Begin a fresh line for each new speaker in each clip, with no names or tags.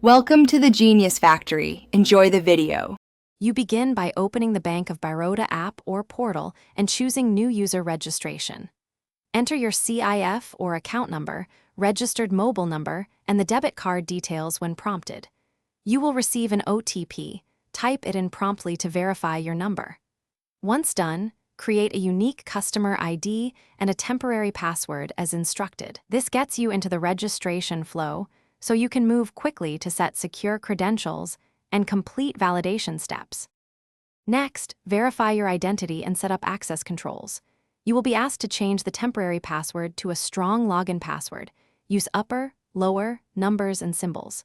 Welcome to the Genius Factory. Enjoy the video.
You begin by opening the Bank of Baroda app or portal and choosing New User Registration. Enter your CIF or account number, registered mobile number, and the debit card details when prompted. You will receive an OTP. Type it in promptly to verify your number. Once done, create a unique customer ID and a temporary password as instructed. This gets you into the registration flow, so you can move quickly to set secure credentials and complete validation steps. Next, verify your identity and set up access controls. You will be asked to change the temporary password to a strong login password. Use upper, lower, numbers, and symbols.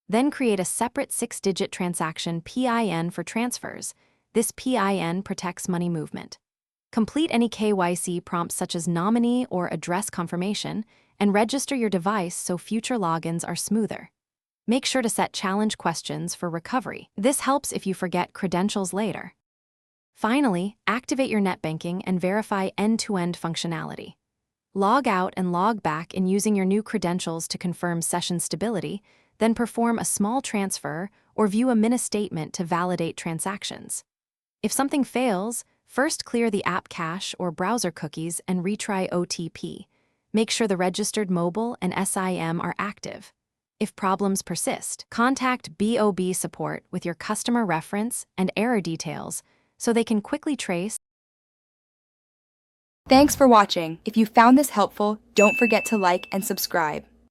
Then create a separate 6-digit transaction PIN for transfers. This PIN protects money movement. Complete any KYC prompts such as nominee or address confirmation, and register your device so future logins are smoother. Make sure to set challenge questions for recovery. This helps if you forget credentials later. Finally, activate your net banking and verify end-to-end functionality. Log out and log back in using your new credentials to confirm session stability, then perform a small transfer or view a mini statement to validate transactions. If something fails, first clear the app cache or browser cookies and retry OTP. Make sure the registered mobile and SIM are active. If problems persist, contact BOB support with your customer reference and error details so they can quickly trace.
Thanks for watching. If you found this helpful, don't forget to like and subscribe.